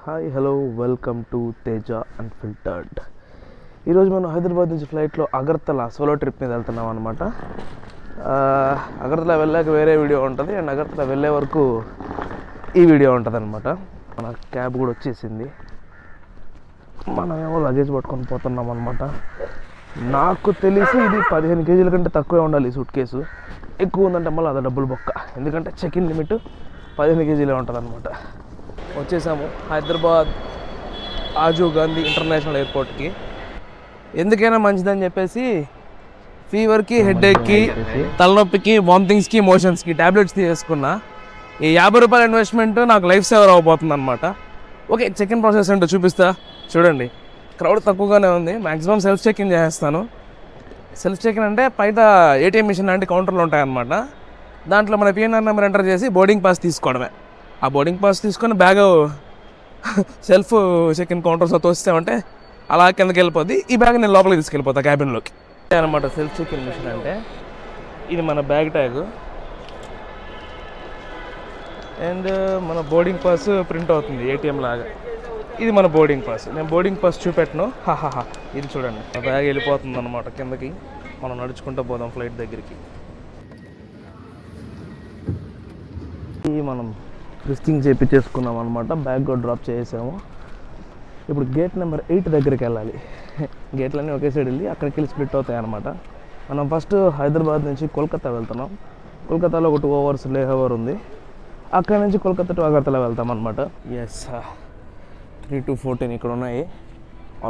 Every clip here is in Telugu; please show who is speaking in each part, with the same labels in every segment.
Speaker 1: Hi hello welcome to Teja unfiltered. ఈరోజు మనం హైదరాబాద్ నుంచి ఫ్లైట్లో అగర్తలా సోలో ట్రిప్ మీద వెళ్తున్నాం అనమాట. అగర్తలా వెళ్ళాక వేరే వీడియో ఉంటుంది అండ్ అగర్తలా వెళ్ళే వరకు ఈ వీడియో ఉంటుంది అనమాట. మన క్యాబ్ కూడా వచ్చేసింది, మనమేమో లగేజ్ పట్టుకొని పోతున్నాం అనమాట. నాకు తెలిసి ఇది 15 కేజీల కంటే తక్కువే ఉండాలి సూట్ కేసు. ఎక్కువ ఉందంటే మళ్ళీ అది డబ్బులు బొక్క, ఎందుకంటే చెక్ ఇన్ లిమిట్ 15 కేజీలే ఉంటుంది అనమాట. వచ్చేసాము హైదరాబాద్ రాజీవ్ గాంధీ ఇంటర్నేషనల్ ఎయిర్పోర్ట్కి. ఎందుకైనా మంచిదని చెప్పేసి ఫీవర్కి, హెడ్ఏక్కి, తలనొప్పికి, వామిటింగ్స్కి, మోషన్స్కి ట్యాబ్లెట్స్ తీసుకున్నా. ఈ 50 రూపాయల ఇన్వెస్ట్మెంట్ నాకు లైఫ్ సేవర్ అవ్వబోతుంది అనమాట. ఓకే, చెక్ ఇన్ ప్రాసెస్ ఏంటో చూపిస్తా చూడండి. క్రౌడ్ తక్కువగానే ఉంది, మ్యాక్సిమం సెల్ఫ్ చెక్ ఇన్ చేసేస్తాను. సెల్ఫ్ చెక్ ఇన్ అంటే బయట ఏటీఎం మిషన్ లాంటి కౌంటర్లు ఉంటాయన్నమాట. దాంట్లో మన పిఎన్ఆర్ నెంబర్ ఎంటర్ చేసి బోర్డింగ్ పాస్ తీసుకోవడమే. ఆ బోర్డింగ్ పాస్ తీసుకొని బ్యాగ్ సెల్ఫ్ చెక్ ఇన్ కౌంటర్స్తో తోస్తామంటే అలా కిందకి వెళ్ళిపోద్ది. ఈ బ్యాగ్ నేను లోపలికి తీసుకెళ్ళిపోతా క్యాబిన్లోకి అనమాట. సెల్ఫ్ చెక్ ఇన్ మిషన్ అంటే ఇది మన బ్యాగ్ ట్యాగ్ అండ్ మన బోర్డింగ్ పాస్ ప్రింట్ అవుతుంది ఏటీఎం లాగా. ఇది మన బోర్డింగ్ పాస్. నేను బోర్డింగ్ పాస్ చూపెట్టను, హాహాహా. ఇది చూడండి, ఆ బ్యాగ్ వెళ్ళిపోతుంది అనమాట కిందకి. మనం నడుచుకుంటూ పోదాం ఫ్లైట్ దగ్గరికి. మనం రిస్టింగ్ చేయించేసుకున్నాం అనమాట. బ్యాగ్ కూడా డ్రాప్ చేసాము. ఇప్పుడు గేట్ నెంబర్ 8 దగ్గరికి వెళ్ళాలి. గేట్లన్నీ ఒకే సైడ్ వెళ్ళి అక్కడికి వెళ్ళి స్ప్లిట్ అవుతాయి అనమాట. మనం ఫస్ట్ హైదరాబాద్ నుంచి కోల్కతా వెళ్తున్నాం. కోల్కతాలో ఒక 2 hours లే ఓవర్ ఉంది. అక్కడ నుంచి కోల్కతా టు అగర్తలా వెళ్తాం అనమాట. ఎస్, 3 to 14 ఇక్కడ ఉన్నాయి.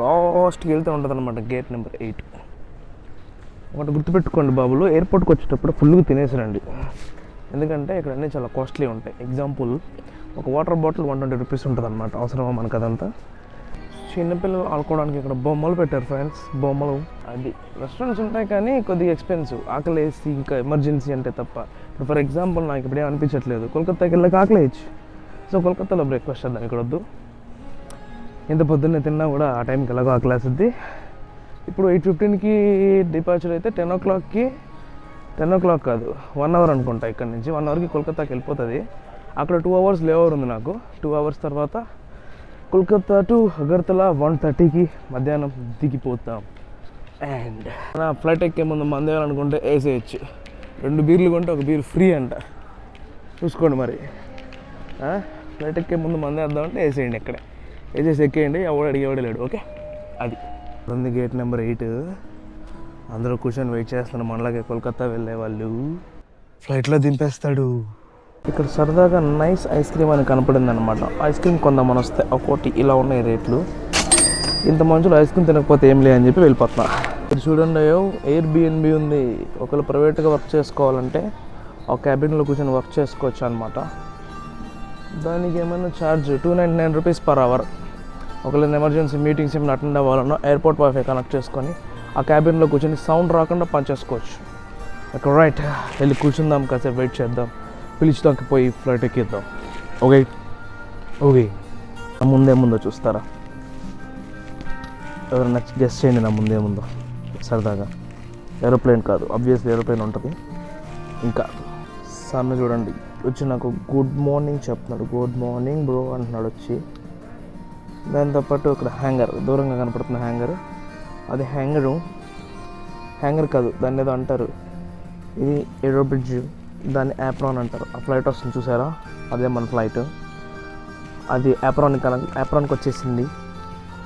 Speaker 1: లాస్ట్కి వెళ్తే ఉంటుంది అనమాట గేట్ నెంబర్ 8. ఒకటి గుర్తుపెట్టుకోండి బాబులు, ఎయిర్పోర్ట్కి వచ్చేటప్పుడు ఫుల్గా తినేసిరండి, ఎందుకంటే ఇక్కడ అన్నీ చాలా కాస్ట్లీ ఉంటాయి. ఎగ్జాంపుల్, ఒక వాటర్ బాటిల్ 120 రూపీస్ ఉంటుంది అనమాట. అవసరమా మనకు అదంతా? చిన్నపిల్లలు ఆడుకోవడానికి ఇక్కడ బొమ్మలు పెట్టారు ఫ్రెండ్స్, బొమ్మలు. అది రెస్టారెంట్స్ ఉంటాయి కానీ కొద్దిగా ఎక్స్పెన్సివ్. ఆకలి వేసి ఇంకా ఎమర్జెన్సీ అంటే తప్ప. ఇప్పుడు ఫర్ ఎగ్జాంపుల్ నాకు ఇప్పుడేం అనిపించట్లేదు, కోల్కతాకి వెళ్ళాక ఆకలి వేయచ్చు. సో కోల్కతాలో బ్రేక్ఫాస్ట్ చేద్దాం, ఇక్కడ వద్దు. ఎంత పొద్దున్నే తిన్నా కూడా ఆ టైంకి ఎలాగో ఆకలి వేస్తుంది. ఇప్పుడు 8:15కి డిపార్చర్ అయితే 10 o'clockకి 10 o'clock కాదు, 1 hour అనుకుంటా. ఇక్కడ నుంచి 1 hourకి కోల్కతాకి వెళ్ళిపోతుంది. అక్కడ 2 hours లే ఓవర్ ఉంది నాకు. 2 hours తర్వాత కోల్కతా టు అగర్తలా 1:30కి మధ్యాహ్నం దిగిపోతాం. అండ్ నా ఫ్లైట్ ఎక్కే ముందు మందేయాలనుకుంటే వేసేయచ్చు. 2 బీర్లు కొంటే 1 బీర్ ఫ్రీ అంట, చూసుకోండి మరి. ఫ్లైట్ ఎక్కే ముందు మందేద్దామంటే వేసేయండి, ఇక్కడే వేసేసి ఎక్కేయండి, ఎవడు అడిగేవాడు లేడు. ఓకే, అది ఉంది గేట్ నెంబర్ 8. అందరూ కూర్చొని వెయిట్ చేస్తున్నారు మనలాగే కోల్కతా వెళ్ళే వాళ్ళు. ఫ్లైట్లో దింపేస్తాడు. ఇక్కడ సరదాగా నైస్ ఐస్ క్రీమ్ అని కనపడింది అనమాట. ఐస్ క్రీమ్ కొందామని వస్తే ఒకటి ఇలా ఉన్నాయి రేట్లు. ఇంత మంచులో ఐస్ క్రీమ్ తినకపోతే ఏం లే అని చెప్పి వెళ్ళిపోతున్నా. ఇది చూడండి, ఎయిర్బిఎన్బి ఉంది. ఒకవేళ ప్రైవేట్గా వర్క్ చేసుకోవాలంటే ఒక క్యాబిన్లో కూర్చొని వర్క్ చేసుకోవచ్చు అనమాట. దానికి ఏమైనా ఛార్జ్ 299 రూపీస్ పర్ అవర్. ఒకవేళ ఎమర్జెన్సీ మీటింగ్స్ ఏమైనా అటెండ్ అవ్వాలన్నా ఎయిర్పోర్ట్ వైఫై కనెక్ట్ చేసుకొని ఆ క్యాబిన్లో కూర్చొని సౌండ్ రాకుండా పనిచేసుకోవచ్చు. ఇక్కడ రైట్ వెళ్ళి కూర్చుందాం, కాసేపు వెయిట్ చేద్దాం, పిలిచిదానికి పోయి ఫ్లైట్ ఎక్కిద్దాం. ఓకే ఓకే, నా ముందేముందో చూస్తారా? ఎవరైనా గెస్ట్ చేయండి నా ముందేముందో సరదాగా. ఏరోప్లేన్ కాదు, ఆబ్వియస్లీ ఏరోప్లేన్ ఉంటుంది. ఇంకా సన్ చూడండి వచ్చి నాకు గుడ్ మార్నింగ్ చెప్తున్నాడు. గుడ్ మార్నింగ్ బ్రో అంటున్నాడు వచ్చి. దాంతోపాటు ఇక్కడ హ్యాంగర్, దూరంగా కనపడుతున్న హ్యాంగర్, అది హ్యాంగర్ కాదు, దాన్ని ఏదో అంటారు. ఇది ఏరో బ్రిడ్జ్, దాన్ని యాప్రాన్ అంటారు. ఆ ఫ్లైట్ వస్తుంది చూసారా, అదే మన ఫ్లైట్. అది యాప్రాన్కి వచ్చేసింది.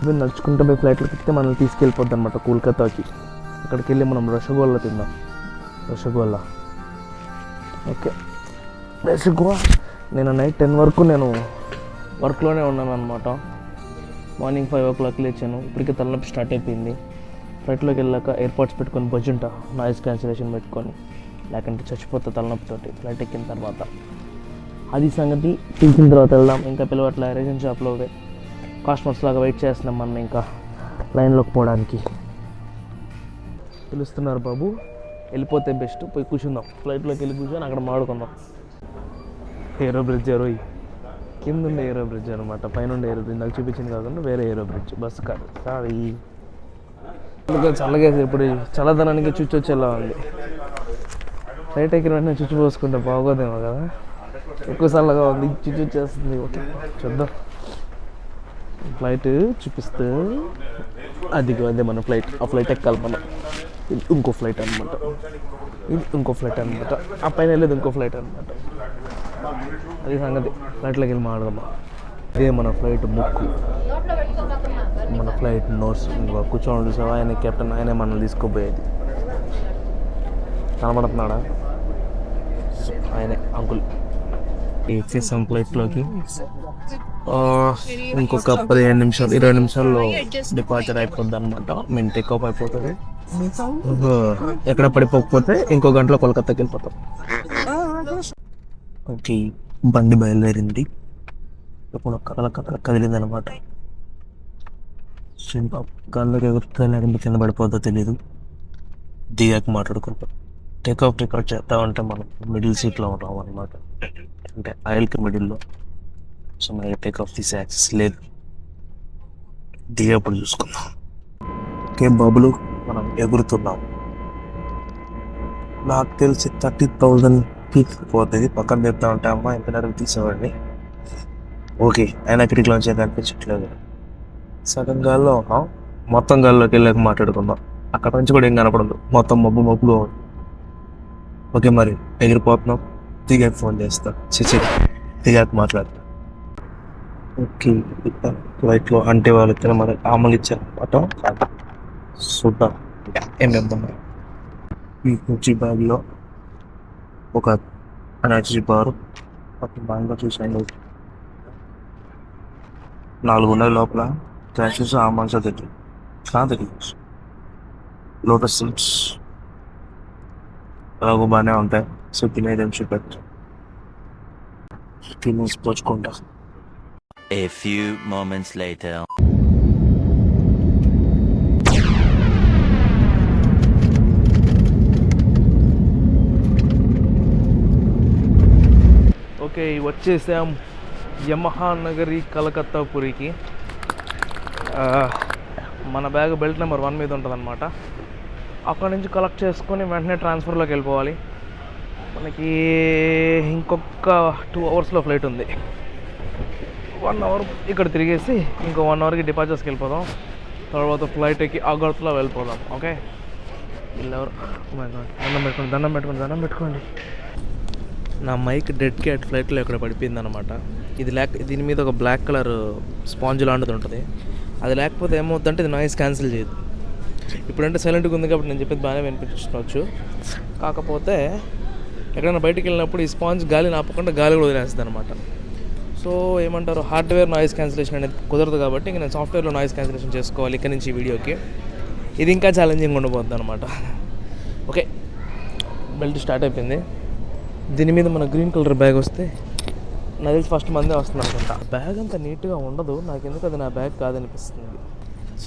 Speaker 1: ఇవి నడుచుకుంటూ పోయి ఫ్లైట్లో తిప్పితే మనల్ని తీసుకెళ్ళిపోద్ది అనమాట కోల్కతాకి. అక్కడికి వెళ్ళి మనం రసగోల్లా తిందాం. రసగోల్లా ఓకే, రసగోల్లా. నేను నైట్ 10 వరకు నేను వర్క్లోనే ఉన్నాను అనమాట. మార్నింగ్ 5 o'clock లేచాను. ఇప్పటికే తలనొప్పి స్టార్ట్ అయిపోయింది. ఫ్లైట్లోకి వెళ్ళాక ఎయిర్పోర్ట్స్ పెట్టుకొని బజ్జుంటా, నాయిస్ క్యాన్సిలేషన్ పెట్టుకొని, లేకుంటే చచ్చిపోతా తలనొప్పితోటి. ఫ్లైట్ ఎక్కిన తర్వాత అది సంగతి. తీసిన తర్వాత వెళ్దాం. ఇంకా పిలవట్ల రేషన్ షాప్లో కస్టమర్స్ లాగా వెయిట్ చేస్తున్నాం మనం ఇంకా లైన్లోకి పోవడానికి. పిలుస్తున్నారు బాబు, వెళ్ళిపోతే బెస్ట్. పోయి కూర్చుందాం, ఫ్లైట్లోకి వెళ్ళి కూర్చొని అక్కడ మాడుకుందాం. ఏరో బ్రిడ్జ్ రోయ్, కింద ఉండే ఏరో బ్రిడ్జ్ అనమాట, పైన ఉండే ఏరో బ్రిడ్జ్ నాకు చూపించింది కాకుండా వేరే ఏరో బ్రిడ్జ్. బస్సు కాదు, సారీ. చల్లగా ఇప్పుడు చల్లదనానికి చుచ్చు వచ్చేలా ఉంది. ఫ్లైట్ ఎక్కిన వెంటనే చుచ్చు పోసుకుంటే బాగోదేమో కదా, ఎక్కువ చల్లగా ఉంది, చుచ్చు వచ్చేస్తుంది. ఓకే చూద్దాం. ఫ్లైట్ చూపిస్తే అదిగో అదే మన ఫ్లైట్. ఆ ఫ్లైట్ ఎక్కాలి మనం. ఇది ఇంకో ఫ్లైట్ అనమాట. ఇది ఇంకో ఫ్లైట్ అనమాట. ఆ పైన వెళ్ళేది ఇంకో ఫ్లైట్ అనమాట. అది సంగతి. ఫ్లైట్లోకి వెళ్ళి మాట్లాడదాం. ఇదే మన ఫ్లైట్ ముక్కు, మన ఫ్లైట్ నోట్స్. ఇంకా కూర్చోండి చూసావా, ఆయన కెప్టెన్, ఆయనే మనల్ని తీసుకోపోయేది. కనబడుతున్నాడా? ఆయనే అంకుల్. ఎక్కేసాం ఫ్లైట్లోకి. ఇంకొక 15 నిమిషాలు 20 నిమిషాల్లో డిపార్చర్ అయిపోద్ది అనమాట. మేము టేక్-ఆఫ్ అయిపోతుంది. ఎక్కడ పడిపోకపోతే ఇంకో గంటలో కోల్కతాకి వెళ్ళిపోతాం. ఓకే, బండి బయలుదేరింది. ఇప్పుడు కథల కదిలింది అనమాట. గాల్లోకి ఎగురుతుందో లేకుంటే కింద పడిపోతుందో తెలీదు. దిగాక మాట్లాడుకుంటాం. టేక్-ఆఫ్ రికార్డ్ చేస్తా ఉంటే మనం మిడిల్ సీట్లో ఉంటాం అనమాట. అంటే ఆయిల్కి మిడిల్లో. సో మనకి టేక్-ఆఫ్ తీసే యాక్సెస్ లేదు. దిగేప్పుడు చూసుకుందాం. ఓకే బాబులు, మనం ఎగురుతున్నాం. నాకు తెలిసి 30,000 ఫీట్ పోతుంది. పక్కన చెప్తా ఉంటే అమ్మ ఎంత నేరకు తీసేవాడిని. ఓకే, అయినా కిటికీలోంచి కనిపించట్లేదు. సగం గాల్లో ఉన్నాం. మొత్తం గాల్లోకి వెళ్ళాక మాట్లాడుకుందాం. అక్కడ నుంచి కూడా ఏం కనపడదు, మొత్తం మబ్బుగా ఉంది. ఓకే, మరి ఎగిరిపోతున్నాం. దిగాక ఫోన్ చేస్తా. దిగాక మాట్లాడతా. ఓకే, ఫ్లైట్లో అంటే వాళ్ళు మనకి ఆమలు ఇచ్చారనమాట. చూద్దాం ఏమేమి. ఈ కుర్చీ బ్యాగ్లో ఒక ఎనర్జీ బార్, ఒక మ్యాంగో జ్యూస్ అండ్ 4 ఉన్నాయి లోపల. క్యాషెస్ ఆల్మండ్స్ దగ్గర కాదు, లోటస్ సీడ్స్ అలాగో బాగానే ఉంటాయి. సో తినేదేం చూపెట్టు, తినేసి పోచుకుంటా.
Speaker 2: A few moments later.
Speaker 1: Okay, వచ్చేసాం యమహా నగరి కలకత్తాపురికి. మన బ్యాగ్ బెల్ట్ నెంబర్ 1 మీద ఉంటుంది అనమాట. అక్కడ నుంచి కలెక్ట్ చేసుకొని వెంటనే ట్రాన్స్ఫర్లోకి వెళ్ళిపోవాలి. మనకి ఇంకొక 2 అవర్స్లో ఫ్లైట్ ఉంది. 1 అవర్ ఇక్కడ తిరిగేసి ఇంకో 1 అవర్కి డిపార్చర్స్కి వెళ్ళిపోదాం. తర్వాత ఫ్లైట్ ఎక్కి అగర్తలా వెళ్ళిపోదాం. ఓకే, వీళ్ళెవరు? దండం పెట్టుకోండి. నా మైక్ డెడ్ క్యాట్ ఫ్లైట్లో ఇక్కడ పడిపోయింది అనమాట. దీని మీద ఒక బ్లాక్ కలర్ స్పాంజ్ లాంటిది ఉంటుంది. అది లేకపోతే ఏమవుతుందంటే ఇది నాయిస్ క్యాన్సిల్ చేయదు. ఇప్పుడంటే సైలెంట్గా ఉంది కాబట్టి నేను చెప్పేది బాగానే వినిపించవచ్చు. కాకపోతే ఎక్కడైనా బయటికి వెళ్ళినప్పుడు ఈ స్పాంజ్ గాలిని ఆపకుండా గాలి కూడా వదిలేస్తుంది అనమాట. సో ఏమంటారు, హార్డ్వేర్ నాయిస్ క్యాన్సిలేషన్ అనేది కుదరదు. కాబట్టి ఇంక నేను సాఫ్ట్వేర్లో నాయిస్ క్యాన్సిలేషన్ చేసుకోవాలి ఇక్కడ నుంచి ఈ వీడియోకి. ఇది ఇంకా ఛాలెంజింగ్ ఉండబోతుంది అనమాట. ఓకే, బెల్ట్ స్టార్ట్ అయిపోయింది. దీని మీద మన గ్రీన్ కలర్ బ్యాగ్ వస్తే నాకు తెలిసి ఫస్ట్ మందే వస్తుంది అనుకుంటా. బ్యాగ్ అంత నీట్గా ఉండదు. నాకు ఎందుకు అది నా బ్యాగ్ కాదనిపిస్తుంది.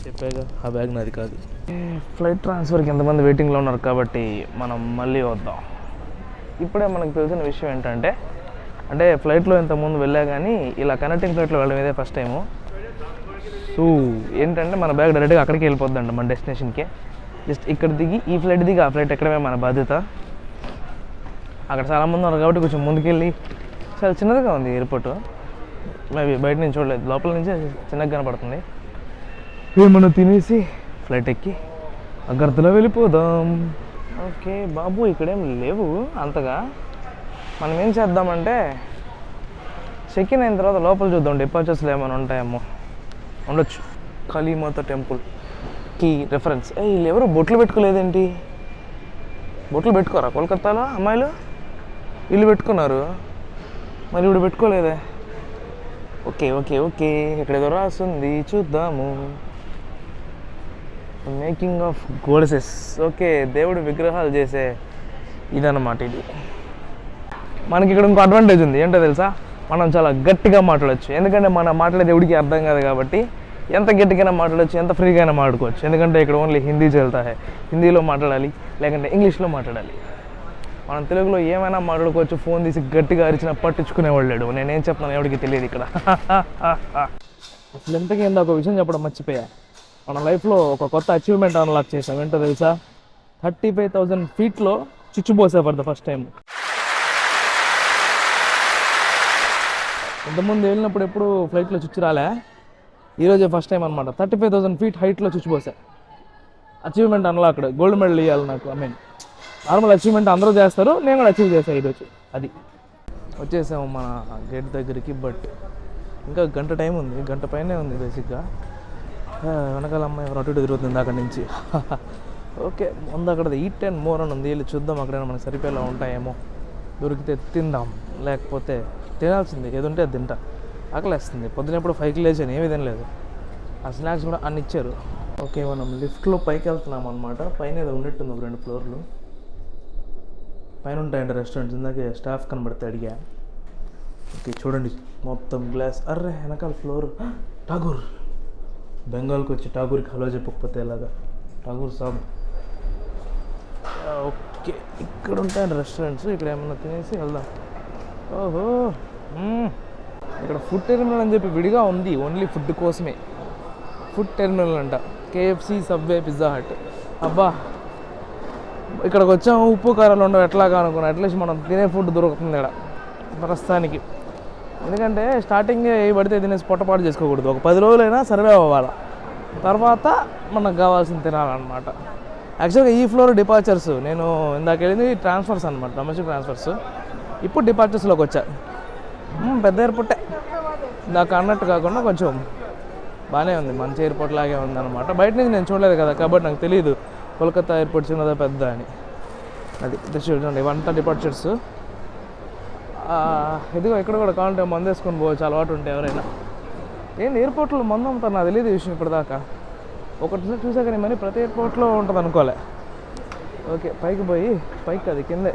Speaker 1: చెప్పాగా, ఆ బ్యాగ్ నాది కాదు. ఫ్లైట్ ట్రాన్స్ఫర్కి ఎంతమంది వెయిటింగ్లో ఉన్నారు కాబట్టి మనం మళ్ళీ వద్దాం. ఇప్పుడే మనకు తెలిసిన విషయం ఏంటంటే, అంటే ఫ్లైట్లో ఇంతకుముందు వెళ్ళా కానీ ఇలా కనెక్టింగ్ ఫ్లైట్లో వెళ్ళడం ఇదే ఫస్ట్ టైము. సో ఏంటంటే మన బ్యాగ్ డైరెక్ట్గా అక్కడికి వెళ్ళిపోద్దండి, మన డెస్టినేషన్కి. జస్ట్ ఇక్కడ దిగి ఈ ఫ్లైట్ దిగి ఆ ఫ్లైట్ ఎక్కడమే మన బాధ్యత. అక్కడ చాలామంది ఉన్నారు కాబట్టి కొంచెం ముందుకెళ్ళి, చాలా చిన్నదిగా ఉంది ఎయిర్పోర్ట్. మేబీ బయట నుంచి చూడలేదు, లోపల నుంచే చిన్నగా కనపడుతుంది. ఏమన్నా తినేసి ఫ్లైట్ ఎక్కి అగర్తలా వెళ్ళిపోదాం. ఓకే బాబు, ఇక్కడేం లేవు అంతగా. మనం ఏం చేద్దామంటే, చెక్ ఇన్ అయిన తర్వాత లోపల చూద్దాం, డిపార్చర్స్లో ఏమైనా ఉంటాయేమో. ఉండొచ్చు. కాళీమాత టెంపుల్కి రెఫరెన్స్. వీళ్ళు ఎవరు బొట్లు పెట్టుకోలేదేంటి? బొట్లు పెట్టుకోరా కోల్కతాలో అమ్మాయిలు? వీళ్ళు పెట్టుకున్నారు, మరి ఇప్పుడు పెట్టుకోలేదే. ఓకే ఓకే ఓకే, ఎక్కడేదో రాస్తుంది చూద్దాము. Making of గోడెసెస్. ఓకే, దేవుడు విగ్రహాలు చేసే ఇదన్నమాట ఇది. మనకి ఇక్కడ ఇంకో అడ్వాంటేజ్ ఉంది, ఏంటో తెలుసా? మనం చాలా గట్టిగా మాట్లాడచ్చు. ఎందుకంటే మనం మాట్లాడేది ఎవడికి అర్థం కాదు కాబట్టి ఎంత గట్టిగా మాట్లాడచ్చు, ఎంత ఫ్రీగా మాట్లాడుకోవచ్చు. ఎందుకంటే ఇక్కడ ఓన్లీ హిందీ చల్తాయి. హిందీలో మాట్లాడాలి, లేకంటే ఇంగ్లీష్లో మాట్లాడాలి. మనం తెలుగులో ఏమైనా మాట్లాడుకోవచ్చు. ఫోన్ తీసి గట్టిగా అరిచినా పట్టించుకునేవాళ్ళు లేడు. నేనేం చెప్తాను ఎవరికి తెలియదు ఇక్కడ. అసలు ఎంతకి ఏందో ఒక విషయం చెప్పడం మర్చిపోయా. మన లైఫ్లో ఒక కొత్త అచీవ్మెంట్ అన్లాక్ చేసాం. ఏంటో తెలుసా? 35,000 ఫీట్లో చుచ్చిపోసా ఫర్ ద ఫస్ట్ టైం. ఇంతకుముందు వెళ్ళినప్పుడు ఎప్పుడు ఫ్లైట్లో చుచ్చు రాలే. ఈరోజే ఫస్ట్ టైం అనమాట 35,000 ఫీట్ హైట్లో చూసిపోసా. అచీవ్మెంట్ అన్లాక్డ్, గోల్డ్ మెడల్ ఇవ్వాలి నాకు. ఐ మీన్ నార్మల్ అచీవ్మెంట్ అందరూ చేస్తారు, నేను కూడా అచీవ్ చేశాను ఈరోజు. అది వచ్చేసాము మన గేట్ దగ్గరికి. బట్ ఇంకా గంట టైం ఉంది, గంట పైనే ఉంది బేసిక్గా. వెనకాల అమ్మాయి ఎవరు అటు ఇటు తిరుగుతుంది అక్కడి నుంచి. ఓకే, ముందు అక్కడ ఈట్ అండ్ మోర్ అని ఉంది, వెళ్ళి చూద్దాం అక్కడైనా మనకు సరిపోయేలా ఉంటాయేమో. దొరికితే తిందాం, లేకపోతే తినాల్సింది ఏది ఉంటే అది తింటా. ఆకలేస్తుంది. పొద్దునప్పుడు 5కి లేచాను, ఏమీ తినలేదు. ఆ స్నాక్స్ కూడా అన్ని ఇచ్చారు. ఓకే, మనం లిఫ్ట్లో పైకి వెళ్తున్నాం అనమాట. పైన ఏదో ఉన్నట్టుంది, ఒక 2 ఫ్లోర్లు పైన ఉంటాయండి రెస్టారెంట్స్. ఇందాకే స్టాఫ్ కనబడితే అడిగా. ఓకే చూడండి, మొత్తం గ్లాస్. అర్రే వెనకాల ఫ్లోర్ ఠాగూర్. బెంగాల్కి వచ్చి ఠాగూర్కి హలో చెప్పకపోతే ఎలాగా. ఠాగూర్ సాబ్. ఓకే, ఇక్కడ ఉంటాయండి రెస్టారెంట్స్. ఇక్కడ ఏమన్నా తినేసి వెళ్దాం. ఓహో, ఇక్కడ ఫుడ్ టెర్మినల్ అని చెప్పి విడిగా ఉంది, ఓన్లీ ఫుడ్ కోసమే. ఫుడ్ టెర్మినల్ అంట. KFC, Subway, Pizza Hut. అబ్బా, ఇక్కడికి వచ్చాము, ఉప్పు కారాలు ఉండవు ఎట్లాగా అనుకున్నాం. అట్లీస్ట్ మనం తినే ఫుడ్ దొరుకుతుంది ఇక్కడ ప్రస్తుతానికి. ఎందుకంటే స్టార్టింగ్ ఏ పడితే తినేసి పొట్టపాటు చేసుకోకూడదు. ఒక 10 రోజులైనా సర్వే అవ్వాలి, తర్వాత మనకు కావాల్సింది తినాలన్నమాట. యాక్చువల్గా ఈ ఫ్లోర్ డిపార్చర్స్. నేను ఇందాక వెళ్ళింది ట్రాన్స్ఫర్స్ అనమాట, డొమెస్టిక్ ట్రాన్స్ఫర్స్. ఇప్పుడు డిపార్చర్స్లోకి వచ్చా. పెద్ద ఎయిర్పోర్టే, ఇందాక అన్నట్టు కాకుండా కొంచెం బాగానే ఉంది, మంచి ఎయిర్పోర్ట్ లాగే ఉందన్నమాట. బయట నుంచి నేను చూడలేదు కదా, కాబట్టి నాకు తెలియదు కోల్కతా ఎయిర్పోర్ట్ చిన్నదా పెద్ద అని. అది చూడండి, ఇవంతా డిపార్చర్స్. ఇదిగో ఇక్కడ కూడా కావాలంటే మందు వేసుకొని పోవచ్చు, అలవాటు ఉంటే ఎవరైనా. ఏంటి ఎయిర్పోర్ట్లో మందు అమ్ముతారు, నాకు తెలియదు ఈ విషయం ఇప్పటిదాకా. ఒకటి చూసా కానీ మరి ప్రతి ఎయిర్పోర్ట్లో ఉంటుంది అనుకోలే. ఓకే, పైకి పోయి, పైకి అది కిందే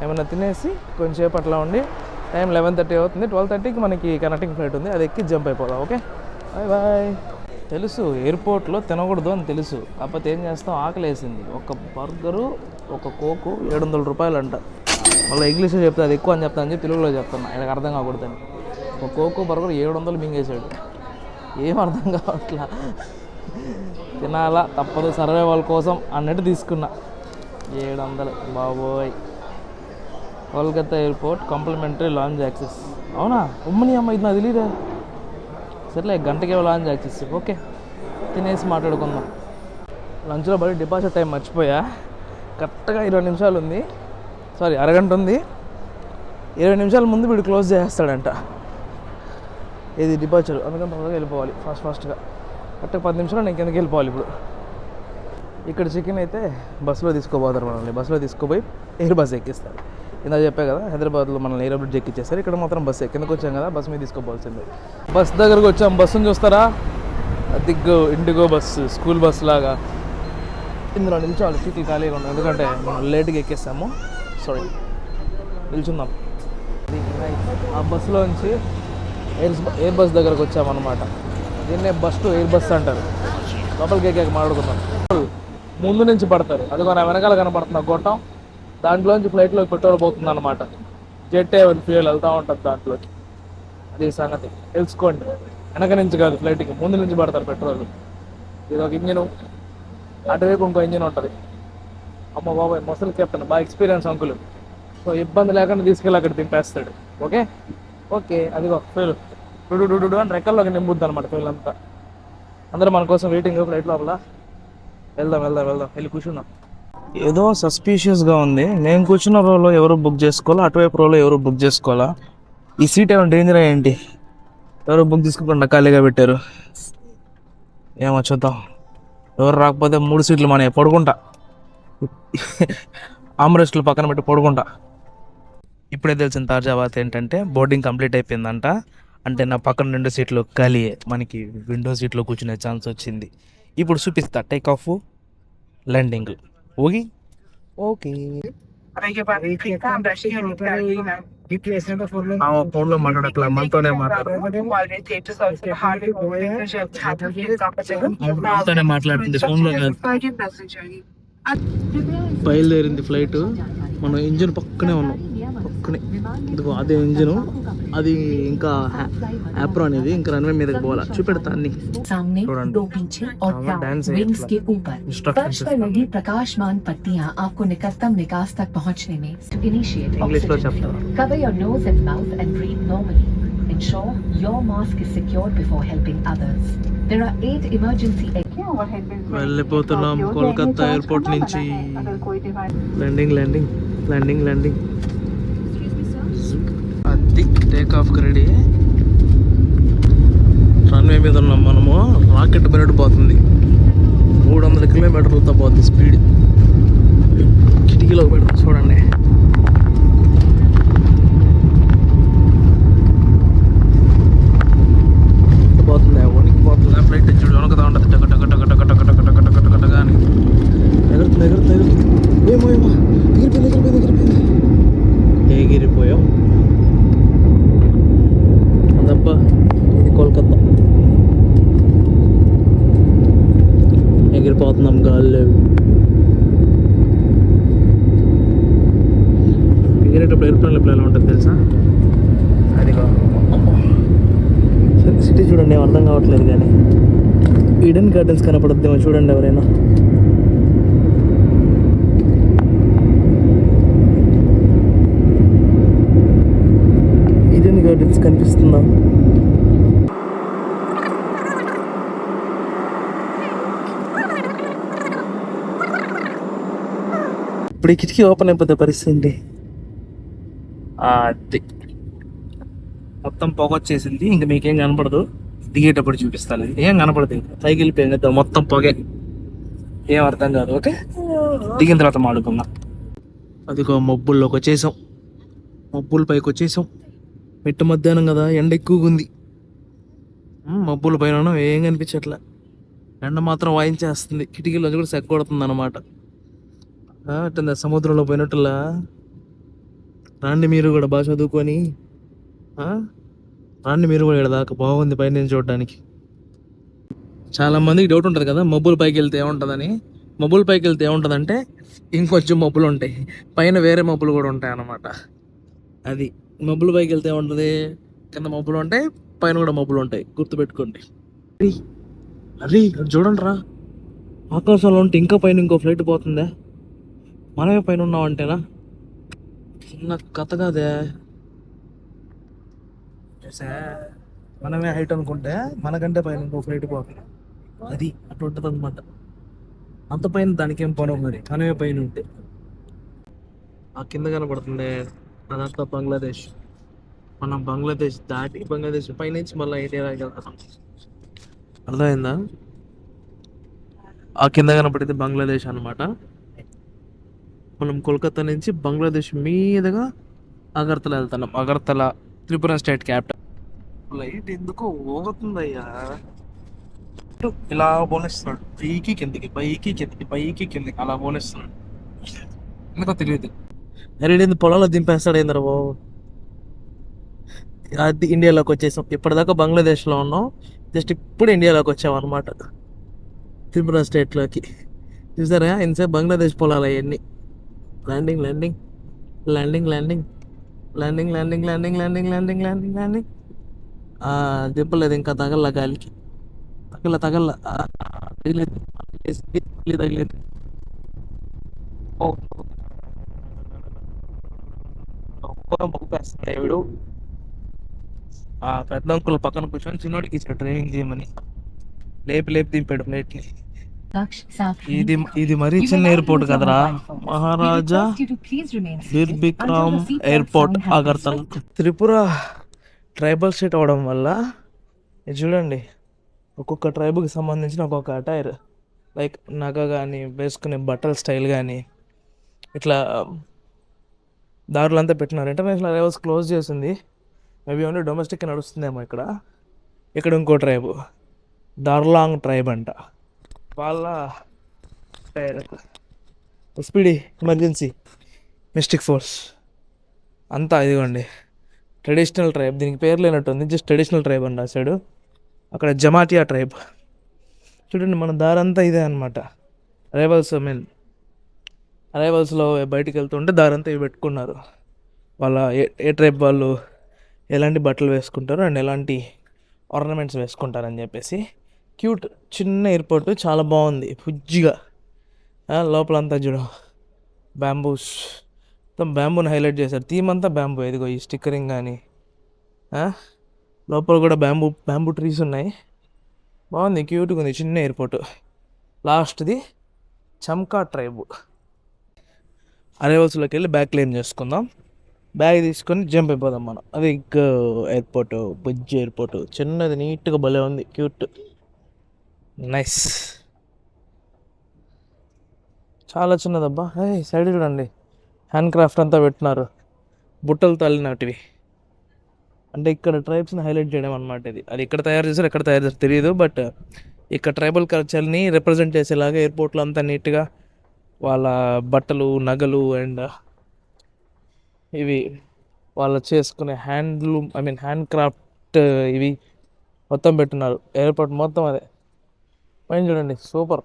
Speaker 1: ఏమన్నా తినేసి కొంచెంసేపు అట్లా ఉండి. టైం 11:30 అవుతుంది. 12:30కి మనకి కనెక్టింగ్ ఫ్లైట్ ఉంది, అది ఎక్కి జంప్ అయిపోదాం. Okay, bye bye. తెలుసు ఎయిర్పోర్ట్లో తినకూడదు అని తెలుసు, కాకపోతే ఏం చేస్తాం, ఆకలి వేసింది. ఒక బర్గరు, ఒక కోకు 700 రూపాయలు అంట. మళ్ళీ ఇంగ్లీష్లో చెప్తే అది ఎక్కువ అని చెప్తాను అని చెప్పి తెలుగులో చెప్తాను, ఆయనకు అర్థం కాకూడదని. ఒక కోకు బర్గర్ 700 మింగేశాడు. ఏం అర్థం కావట్లా. తినాలా తప్పదు, సర్వైవల్ కోసం అన్నట్టు తీసుకున్నా. 700 బాబోయ్. Kolkata airport complimentary lounge access. అవునా, ఉమ్మని అమ్మ, ఇది నాకు తెలియదా. సర్లే, గంటకే లాంజ్ యాక్సెస్. ఓకే, తినేసి మాట్లాడుకుందాం. లంచ్లో బయట డిపాజిట్ టైం మర్చిపోయా. కరెక్ట్గా 20 నిమిషాలు ఉంది, సారీ అరగంట ఉంది. 20 నిమిషాల ముందు వీడు క్లోజ్ చేస్తాడంట. ఇది డిపార్చర్, అందుకని తొందరగా వెళ్ళిపోవాలి ఫాస్ట్గా. కరెక్ట్గా 10 నిమిషాలు నేను కిందకి వెళ్ళిపోవాలి. ఇప్పుడు ఇక్కడ చికెన్ అయితే బస్సులో తీసుకోపోతారు మనల్ని. బస్సులో తీసుకుపోయి ఎయిర్ బస్ ఎక్కిస్తారు. ఇందా చెప్పా కదా, హైదరాబాద్లో మనల్ని ఎయిర్ బ్రిడ్జ్ ఎక్కిచ్చేస్తారు. ఇక్కడ మాత్రం బస్సు కిందకి వచ్చాం కదా, బస్సు మీద తీసుకోవాల్సిందే. బస్ దగ్గరకు వచ్చాం. బస్సును చూస్తారా, దిగ్గు ఇండిగో బస్సు, స్కూల్ బస్ లాగా. ఇందులో నిల్చోవాలి, సీట్లు ఖాళీగా ఉన్నాయి, ఎందుకంటే మనం లేట్గా ఎక్కేస్తాము. సారీ, నిల్చుందాం. ఆ బస్సులోంచి ఎయిర్ బస్ దగ్గరకు వచ్చామన్నమాట. దీన్నే బస్ టు ఎయిర్ బస్ అంటారు. లోపలికి ఎక్కాక మాట్లాడుకుందాం. ముందు నుంచి పడతారు, అదిగో నా వెనకాల కనపడుతున్న గొట్టం, దాంట్లోంచి ఫ్లైట్లో పెట్రోల్ పోతుంది అనమాట. జెట్ ఏవన్ ఫ్యూయల్ వెళ్తూ ఉంటుంది దాంట్లోకి. అది సంగతి తెలుసుకోండి. వెనక నుంచి కాదు, ఫ్లైట్కి ముందు నుంచి పడతారు పెట్రోల్. ఇది ఒక ఇంజిన్, అటువైపు ఇంకో ఇంజిన్ ఉంటుంది. అమ్మ బాబాయ్, ముసలి కెప్టెన్, బాగా ఎక్స్పీరియన్స్ అంకుల్. సో ఇబ్బంది లేకుండా తీసుకెళ్ళి అక్కడ దింపేస్తాడు. ఓకే ఓకే, అదిగో ఫ్యూల్ డుడు అని రెక్కల్లోకి నింపుద్ది అనమాట ఫ్యూల్ అంతా. అందరూ మన కోసం వెయిటింగ్ ఫ్లైట్ లోపల. వెళ్దాం వెళ్ళి కూర్చుందాం. ఏదో సస్పీషియస్గా ఉంది. నేను కూర్చున్న రోలో ఎవరు బుక్ చేసుకోవాలా, అటువైపు రోలో ఎవరు బుక్ చేసుకోవాలా. ఈ సీట్ ఏమైనా డేంజర్ ఏంటి, ఎవరు బుక్ తీసుకోకుండా ఖాళీగా పెట్టారు. ఏమో చూద్దాం. ఎవరు రాకపోతే 3 సీట్లు మన పడుకుంటా, ఆమ్రెస్ట్లు పక్కన పెట్టి పడుకుంటా. ఇప్పుడే తెలిసిన తాజా వార్త ఏంటంటే బోర్డింగ్ కంప్లీట్ అయిపోయిందంట. అంటే నా పక్కన 2 సీట్లు ఖాళీయే, మనకి విండో సీట్లో కూర్చునే ఛాన్స్ వచ్చింది. ఇప్పుడు చూపిస్తా take off, landing. Okay okay. ఫోన్లో మాట్లాడట్లా, మనతోనే మాట్లాడుతుంది ఫోన్లో. బయలుదేరింది ఫ్లైట్. మనం ఇంజిన్ పక్కనే ఉన్నాం, పక్కనే. ఇదిగో అదే ఇంజిన్, అది ఇంకా యాప్రాన్, ఇది ఇంకా రన్వే మీదకి పోవాలా. చూపెడతా అన్ని.
Speaker 3: प्रकाशमान पट्टियां आपको निकटतम निकास तक पहुंचने में initiate
Speaker 1: English low chapter.
Speaker 3: Cover your nose and mouth and breathe normally. ensure your mask is secured before helping others. There are 8 emergency
Speaker 1: వెళ్ళిపోతున్నాం కోల్కతా ఎయిర్పోర్ట్ నుంచి. Landing landing landing landing. అది టేక్ ఆఫ్ రెడీ. రన్వే మీద ఉన్నాం మనము. రాకెట్ మినిట్ పోతుంది, 300 కిలోమీటర్లతో పోతుంది స్పీడ్. కిటికీలో పెడతాం చూడండి. పోతుంది వణికి పోతుంది. ఫ్లైట్ చూడు వణుకుతా ఉంటుంది. టక టక టక టక టక టక టక టక టక టక అని ఎగురుతుంది ఎగురుతుంది ఎగురుతుంది. ఏమో ఏమో ఎగిరిపోయింది ఎగిరిపోయింది ఎగిరిపోయింది. ఎగిరిపోయాం. అదబ్బా ఇది కోల్కతా. ఎగిరిపోతున్నాం గాల్లో. ఎగిరేటప్పుడు ఎయిర్ప్లేన్లో ఎలా ఉంటుంది తెలుసా? అదిగో సిటీ చూడండి, ఏం అర్థం కావట్లేదు కానీ ఈడెన్ గార్డెన్స్ కనపడద్దేమో చూడండి ఎవరైనా. ఈడెన్ గార్డెన్స్ కనిపిస్తుందా? ఇప్పుడు ఈ కిటికీ ఓపెన్ అయిపోతే పరిస్థితి అది మొత్తం పొగ వచ్చేసింది. ఇంకా మీకేం కనపడదు. దిగేటప్పుడు చూపిస్తాను. ఏం కనపడదు. పైకి వెళ్ళిపోయింది మొత్తం పొగే. ఏం అర్థం కాదు. ఓకే, దిగిన తర్వాత మాడుకుందాం. అదిగో మబ్బుల్లోకి వచ్చేసాం. మబ్బుల పైకి వచ్చేసాం. మిట్ట మధ్యాహ్నం కదా, ఎండ ఎక్కువగా ఉంది. మబ్బుల పైన ఏం కనిపించట్లే. ఎండ మాత్రం వాయించేస్తుంది. కిటికీలో కూడా సెక్క కొడుతుంది అనమాట. అట్లా సముద్రంలో పోయినట్టులా. రాండి మీరు కూడా బాగా చదువుకొని. రాండి మీరు కూడా ఇక్కడ దాకా బాగుంది పైన నుంచి చూడడానికి. చాలా మందికి డౌట్ ఉంటుంది కదా మబ్బుల పైకి వెళ్తే ఏముంటుందని. మబ్బుల పైకి వెళ్తే ఏముంటుందంటే ఇంకొంచెం మబ్బులు ఉంటాయి, పైన వేరే మబ్బులు కూడా ఉంటాయి అన్నమాట. అది మబ్బుల పైకి వెళ్తే ఏముంటుంది, కింద మబ్బులు ఉంటాయి, పైన కూడా మబ్బులు ఉంటాయి. గుర్తుపెట్టుకోండి. అరే చూడండి రా, ఆకాశంలో ఉంటే ఇంకా పైన ఇంకో ఫ్లైట్ పోతుందా? మనమే పైన ఉన్నామంటేనా? చిన్న కథ కాదే. మనమే హైట్ అనుకుంటే మనకంటే పైన ఇంకో ఫ్లైట్ పోతుంది. అది అటు ఉంటుంది అనమాట. అంత పైన దానికి ఏం పని మరి, మనమే పైన ఉంటే. ఆ కింద కనపడుతుంది అదంతా బంగ్లాదేశ్. మనం బంగ్లాదేశ్ దాటి బంగ్లాదేశ్ పైనుంచి మళ్ళీ ఇండియాకి వెళ్తాం. అర్థమైందా? ఆ కింద కనపడేది బంగ్లాదేశ్ అనమాట. మనం కోల్కతా నుంచి బంగ్లాదేశ్ మీదుగా అగర్తల వెళ్తున్నాం. Agartala Tripura state capital. Light ఎందుకో ఊగుతుందయ్యా. ఇలా బోనిస్తున్నాడు, పైకి కిందికి పైకి కిందికి పైకి కిందికి అలా బోనిస్తున్నాడు. ఎందుకో తెలియదు. రెండు పొలాల్లో దింపేస్తాడు ఏంద్ర బాబు. అది ఇండియాలోకి వచ్చేసాం. ఇప్పటిదాకా బంగ్లాదేశ్లో ఉన్నాం, జస్ట్ ఇప్పుడు ఇండియాలోకి వచ్చాం అనమాట, త్రిపుర స్టేట్లోకి. చూసారా ఇంతసేపు బంగ్లాదేశ్ పొలాలు అవన్నీ. Landing landing landing landing landing landing landing landing landing landing landing. దింపలేదు ఇంకా, తగల గాలికి. తగల తగిలేదు తగిలేదు. వీడు పెద్ద అంకుల్ పక్కన కూర్చొని చిన్నోడికి ఇచ్చాడు డ్రైవింగ్ చేయమని. లేపి లేపి దింపాడు ప్లేట్ని. ఇది మరీ చిన్న ఎయిర్పోర్ట్ కదరా, Maharaja Birbikram airport Agartala. Tripura tribal state అవడం వల్ల ఇది చూడండి, ఒక్కొక్క ట్రైబ్కి సంబంధించిన ఒక్కొక్క అటైర్, లైక్ నగ కానీ వేసుకునే బట్టల స్టైల్ కానీ ఇట్లా దారులంతా పెట్టినారు. ఇంటర్నేషనల్ అరైవల్స్ క్లోజ్ చేసింది. మేబీ ఓన్లీ డొమెస్టిక్ నడుస్తుందేమో. ఇక్కడ ఇంకో ట్రైబ్, దార్లాంగ్ ట్రైబ్ అంట. వాళ్ళ ఎస్పీడి ఎమర్జెన్సీ మిస్టిక్ ఫోర్స్ అంతా ఇదిగోండి ట్రెడిషనల్ ట్రైబ్. దీనికి పేరు లేనట్టుంది, జస్ట్ ట్రెడిషనల్ ట్రైబ్ అని రాశాడు. అక్కడ జమాటియా ట్రైబ్. చూడండి మన దారంతా ఇదే అనమాట. అరైవల్స్లో బయటికి వెళ్తుంటే దారంతా ఇవి పెట్టుకున్నారు. వాళ్ళ ఏ ట్రైబ్ వాళ్ళు ఎలాంటి బట్టలు వేసుకుంటారు అండ్ ఎలాంటి ఆర్నమెంట్స్ వేసుకుంటారని చెప్పేసి. క్యూట్ చిన్న ఎయిర్పోర్ట్, చాలా బాగుంది, బుజ్జిగా. లోపలంతా చూడ బ్యాంబూస్, మొత్తం బ్యాంబూని హైలైట్ చేశారు. థీమ్ అంతా బ్యాంబూ. ఇదిగో ఈ స్టిక్కరింగ్ కానీ లోపల కూడా బ్యాంబూ ట్రీస్ ఉన్నాయి. బాగుంది, క్యూట్గా ఉంది. చిన్న ఎయిర్పోర్ట్. లాస్ట్ది చమ్కా ట్రైబ్. అరైవల్స్లోకి వెళ్ళి బ్యాగ్ క్లెయిమ్ చేసుకుందాం. బ్యాగ్ తీసుకొని జంప్ అయిపోదాం మనం. అది ఎయిర్పోర్ట్, బుజ్జి ఎయిర్పోర్ట్. చిన్నది, నీట్గా భలే ఉంది, క్యూట్, నైస్. చాలా చిన్నదబ్బా. సైడ్ చూడండి, హ్యాండ్ క్రాఫ్ట్ అంతా పెట్టినారు, బుట్టలు తల్లినటివి. అంటే ఇక్కడ ట్రైబ్స్ని హైలైట్ చేయడం అనమాట ఇది. అది ఎక్కడ తయారు చేశారు, ఎక్కడ తయారు చేస్తారు తెలియదు, బట్ ఇక్కడ ట్రైబల్ కల్చర్ని రిప్రజెంట్ చేసేలాగా ఎయిర్పోర్ట్లో అంతా నీట్గా వాళ్ళ బట్టలు, నగలు అండ్ ఇవి వాళ్ళు చేసుకునే హ్యాండ్ క్రాఫ్ట్ ఇవి మొత్తం పెట్టున్నారు. ఎయిర్పోర్ట్ మొత్తం అదే. పైన చూడండి, సూపర్.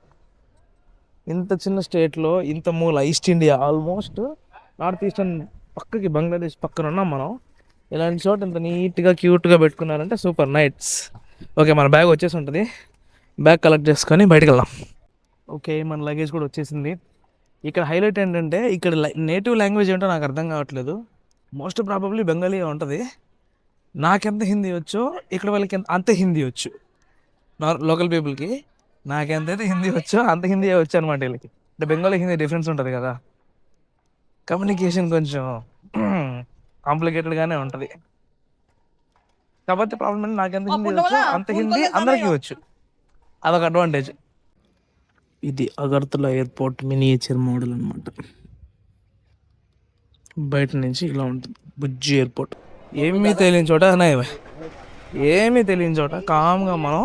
Speaker 1: ఇంత చిన్న స్టేట్లో ఇంత మూల, east India, almost north eastern పక్కకి బంగ్లాదేశ్ పక్కన ఉన్నాం మనం. ఇలాంటి చోట ఇంత నీట్గా క్యూట్గా పెట్టుకున్నారంటే సూపర్, నైట్స్. ఓకే, మన బ్యాగ్ వచ్చేసి ఉంటుంది. బ్యాగ్ కలెక్ట్ చేసుకొని బయటకు వెళ్దాం. ఓకే, మన లగేజ్ కూడా వచ్చేసింది. ఇక్కడ హైలైట్ ఏంటంటే ఇక్కడ నేటివ్ లాంగ్వేజ్ ఏంటో నాకు అర్థం కావట్లేదు. మోస్ట్ ప్రాబబ్లీ బెంగాలీగా ఉంటుంది. నాకెంత హిందీ వచ్చో ఇక్కడ వాళ్ళకి అంత హిందీ వచ్చు. లోకల్ పీపుల్కి నాకెంతైతే హిందీ వచ్చో అంత హిందీ వచ్చు అనమాట వీళ్ళకి. అంటే బెంగాలీ హిందీ డిఫరెన్స్ ఉంటుంది కదా, కమ్యూనికేషన్ కొంచెం కాంప్లికేటెడ్గానే ఉంటుంది. కాకపోతే ప్రాబ్లం అంటే నాకెంత హిందీ వచ్చు అంత హిందీ అందరికీ వచ్చు, అదొక అడ్వాంటేజ్. ఇది అగర్తలా ఎయిర్పోర్ట్ మినియేచర్ మోడల్ అనమాట. బయట నుంచి ఇలా ఉంటుంది బుజ్జి ఎయిర్పోర్ట్. ఏమీ తెలియని చోట ఏమీ తెలియని చోట కామ్గా మనం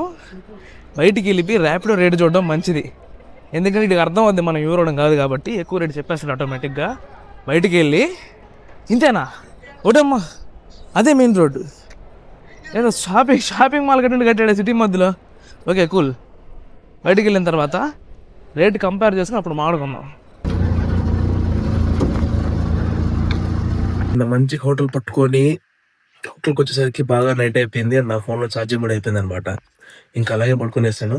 Speaker 1: బయటికి వెళ్ళి ర్యాపిడో రేటు చూడడం మంచిది. ఎందుకంటే ఇది అర్థం అవుద్ది మనం యూరోడం కాదు కాబట్టి. ఎక్కువ రేటు చెప్పేస్తాడు ఆటోమేటిక్గా. బయటికి వెళ్ళి ఇంతేనా ఒకటమ్మా, అదే మెయిన్ రోడ్డు. ఏదో షాపింగ్ మాల్ కట్టాడు సిటీ మధ్యలో. Okay, cool. బయటికి వెళ్ళిన తర్వాత రేట్ కంపేర్ చేసుకుని అప్పుడు మాట్లాడుకుందాం. మంచి హోటల్ పట్టుకొని హోటల్కి వచ్చేసరికి బాగా నైట్ అయిపోయింది. అండ్ నా ఫోన్లో ఛార్జింగ్ కూడా అయిపోయింది అనమాట. ఇంకా అలాగే పడుకునేసాను.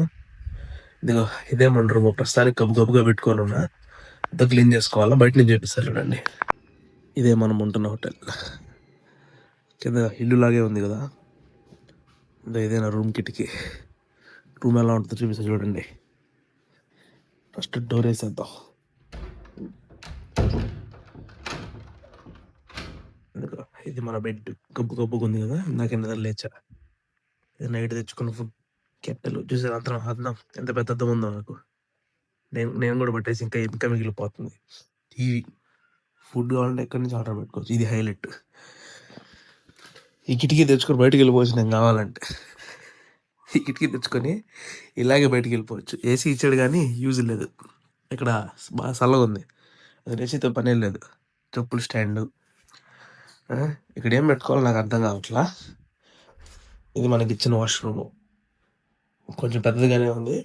Speaker 1: ఇదిగో ఇదే మన రూమ్. ప్రస్తుతానికి గబ్బుగా పెట్టుకొని ఉన్నా. అంతా క్లీన్ చేసుకోవాలా. బయట నుంచి చూపిస్తారు చూడండి. ఇదే మనం ఉంటున్న హోటల్. కింద ఇల్లు లాగే ఉంది కదా. ఇదే నా రూమ్ కిటికీ. రూమ్ ఎలా ఉంటుందో చూపిస్తారు చూడండి. ఫస్ట్ డోర్ వేసేద్దాం. ఇది మన బెడ్. గబ్బుగా ఉంది కదా. నాకెంత లేచా. ఇది నైట్ తెచ్చుకున్న ఫుడ్ కెట్టెలు చూసారు. అర్థం ఎంత పెద్ద అర్థం ఉందో నాకు. నేను కూడా పట్టేసి ఇంకా మిగిలిపోతుంది. టీవీ, ఫుడ్ కావాలంటే ఎక్కడి నుంచి ఆర్డర్ పెట్టుకోవచ్చు. ఇది హైలైట్. ఈ కిటికీ తెచ్చుకొని బయటకు వెళ్ళిపోవచ్చు నేను కావాలంటే. ఈ కిటికీ తెచ్చుకొని ఇలాగే బయటకు వెళ్ళిపోవచ్చు. ఏసీ ఇచ్చాడు కానీ యూజ్ లేదు. ఇక్కడ బాగా చల్లగా ఉంది. అది ఏసీతో పనే లేదు. చెప్పులు స్టాండు. ఇక్కడ ఏం పెట్టుకోవాలో నాకు అర్థం కావట్లా. ఇది మనకి ఇచ్చిన వాష్రూమ్. కొంచెం పెద్దదిగానే ఉంది.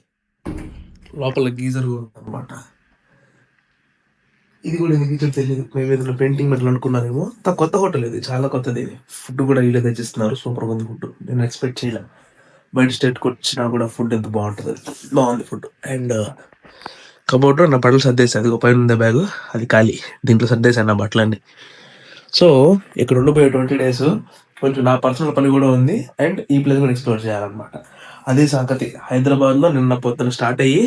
Speaker 1: లోపల గీజర్ కూడా అనమాట. ఇది కూడా ఎందుకు ఇచ్చారు తెలియదు. మేము ఏదైనా పెయింటింగ్ మెట్లు అనుకున్నారేమో. కొత్త హోటల్ ఇది, చాలా కొత్తది. ఫుడ్ కూడా వీళ్ళే తెచ్చిస్తున్నారు. సూపర్గా ఉంది ఫుడ్. నేను ఎక్స్పెక్ట్ చేయలేం. బయట స్టేట్కి వచ్చినా కూడా ఫుడ్ ఎంత బాగుంటుంది. బాగుంది ఫుడ్. అండ్ కబోర్డ్లో నా బట్టలు సర్దేశాను. అదిగో పైన ఉందే బ్యాగు, అది ఖాళీ. దీంట్లో సర్దేశాను నా బట్టలన్నీ. సో ఇక్కడ ఉండిపోయే 20 days కొంచెం నా పర్సనల్ పని కూడా ఉంది. అండ్ ఈ ప్లేస్ కూడా ఎక్స్ప్లోర్ చేయాలన్నమాట. అదే సంగతి. హైదరాబాద్లో నిన్న పొద్దున స్టార్ట్ అయ్యి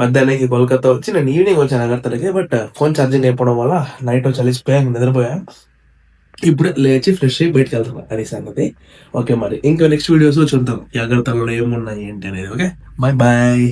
Speaker 1: మధ్యాహ్నానికి కోల్కతా వచ్చి నేను ఈవినింగ్ వచ్చాను అగర్తలకి. బట్ ఫోన్ ఛార్జింగ్ అయిపోవడం వల్ల నైట్ చలిసిపోయాను, నిద్రపోయా. ఇప్పుడే లేచి ఫ్రెష్ అయ్యి బయటకు వెళ్తున్నా. అది సంగతి. ఓకే, మరి ఇంకా నెక్స్ట్ వీడియోస్ చూద్దాం అగర్తలలో ఏమున్నాయి ఏంటి అనేది. Okay, bye.